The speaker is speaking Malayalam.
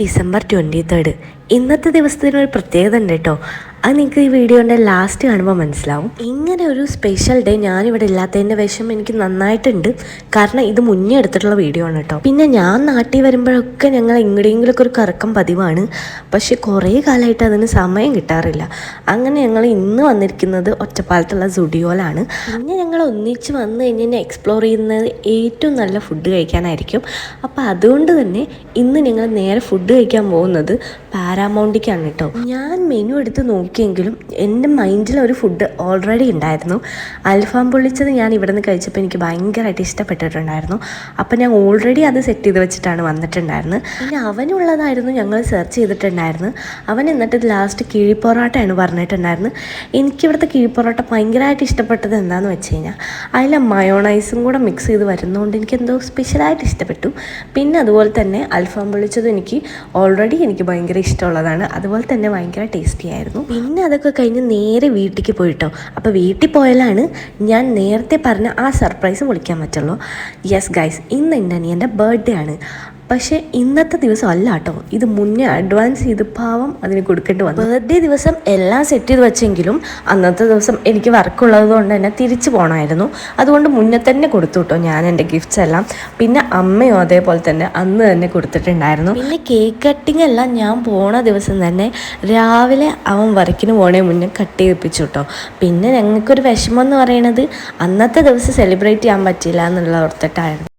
ഡിസംബർ 23. ഇന്നത്തെ ദിവസത്തിനൊരു പ്രത്യേകത ഉണ്ട് കേട്ടോ. അത് നിങ്ങൾക്ക് ഈ വീഡിയോൻ്റെ ലാസ്റ്റ് കാണുമ്പോൾ മനസ്സിലാവും. ഇങ്ങനെ ഒരു സ്പെഷ്യൽ ഡേ ഞാനിവിടെ ഇല്ലാത്തതിൻ്റെ വിഷമം എനിക്ക് നന്നായിട്ടുണ്ട്. കാരണം ഇത് മുന്നേ എടുത്തിട്ടുള്ള വീഡിയോ ആണ് കേട്ടോ. പിന്നെ ഞാൻ നാട്ടിൽ വരുമ്പോഴൊക്കെ ഞങ്ങൾ എങ്ങടെയെങ്കിലുമൊക്കെ ഒരു കറക്കം പതിവാണ്. പക്ഷെ കുറേ കാലമായിട്ട് അതിന് സമയം കിട്ടാറില്ല. അങ്ങനെ ഞങ്ങൾ ഇന്ന് വന്നിരിക്കുന്നത് ഒറ്റപ്പാലത്തുള്ള സുഡിയോയിലാണ്. പിന്നെ ഞങ്ങൾ ഒന്നിച്ച് വന്ന് കഴിഞ്ഞാൽ എക്സ്പ്ലോർ ചെയ്യുന്നത് ഏറ്റവും നല്ല ഫുഡ് കഴിക്കാനായിരിക്കും. അപ്പോൾ അതുകൊണ്ട് തന്നെ ഇന്ന് ഞങ്ങൾ നേരെ ഫുഡ് കഴിക്കാൻ പോകുന്നത് പാരാമൗണ്ടിക്കാണ് കേട്ടോ. ഞാൻ മെനു എടുത്ത് നോക്കിയെങ്കിലും എൻ്റെ മൈൻഡിൽ ഒരു ഫുഡ് ഓൾറെഡി ഉണ്ടായിരുന്നു. അൽഫാം പൊള്ളിച്ചത് ഞാൻ ഇവിടെ നിന്ന് കഴിച്ചപ്പോൾ എനിക്ക് ഭയങ്കരമായിട്ട് ഇഷ്ടപ്പെട്ടിട്ടുണ്ടായിരുന്നു. അപ്പോൾ ഞാൻ ഓൾറെഡി അത് സെറ്റ് ചെയ്ത് വെച്ചിട്ടാണ് വന്നിട്ടുണ്ടായിരുന്നത്. പിന്നെ അവനുള്ളതായിരുന്നു ഞങ്ങൾ സെർച്ച് ചെയ്തിട്ടുണ്ടായിരുന്നു. അവൻ എന്നിട്ട് ലാസ്റ്റ് കിഴിപ്പൊറോട്ടയാണ് പറഞ്ഞിട്ടുണ്ടായിരുന്നത്. എനിക്കിവിടുത്തെ കിഴിപ്പൊറോട്ട ഭയങ്കരമായിട്ട് ഇഷ്ടപ്പെട്ടത് എന്താണെന്ന് വെച്ച് കഴിഞ്ഞാൽ അതിൽ മയോണൈസും കൂടെ മിക്സ് ചെയ്ത് വരുന്നതുകൊണ്ട് എനിക്ക് എന്തോ സ്പെഷ്യലായിട്ട് ഇഷ്ടപ്പെട്ടു. പിന്നെ അതുപോലെ തന്നെ അൽഫാം പൊള്ളിച്ചത് എനിക്ക് ഭയങ്കര ഇഷ്ടമുള്ളതാണ്. അതുപോലെ തന്നെ ഭയങ്കര ടേസ്റ്റി ആയിരുന്നു. പിന്നെ അതൊക്കെ കഴിഞ്ഞ് നേരെ വീട്ടിലേക്ക് പോയിട്ടോ. അപ്പോൾ വീട്ടിൽ പോയാലാണ് ഞാൻ നേരത്തെ പറഞ്ഞ ആ സർപ്രൈസ് വിളിക്കാൻ പറ്റുള്ളൂ. യെസ് ഗൈസ്, ഇന്ന് എൻ്റെ അനിയൻ്റെ ബർത്ത്ഡേ ആണ്. പക്ഷേ ഇന്നത്തെ ദിവസം അല്ല കേട്ടോ, ഇത് മുന്നേ അഡ്വാൻസ് ചെയ്ത് പാവം അതിന് കൊടുക്കേണ്ടി വന്നു. ബർത്ത്ഡേ ദിവസം എല്ലാം സെറ്റ് ചെയ്ത് വെച്ചെങ്കിലും അന്നത്തെ ദിവസം എനിക്ക് വർക്കുള്ളത് കൊണ്ട് തന്നെ തിരിച്ചു പോകണമായിരുന്നു. അതുകൊണ്ട് മുന്നേ തന്നെ കൊടുത്തു കേട്ടോ ഞാൻ എൻ്റെ ഗിഫ്റ്റ്സ് എല്ലാം. പിന്നെ അമ്മയും അതേപോലെ തന്നെ അന്ന് തന്നെ കൊടുത്തിട്ടുണ്ടായിരുന്നു. പിന്നെ കേക്ക് കട്ടിങ് എല്ലാം ഞാൻ പോണ ദിവസം തന്നെ രാവിലെ അവൻ വർക്കിന് പോണേ മുന്നേ കട്ട് ചെയ്യിപ്പിച്ചു കേട്ടോ. പിന്നെ ഞങ്ങൾക്കൊരു വിഷമം എന്ന് പറയുന്നത് അന്നത്തെ ദിവസം സെലിബ്രേറ്റ് ചെയ്യാൻ പറ്റില്ല എന്നുള്ള ഓർത്തിട്ടായിരുന്നു.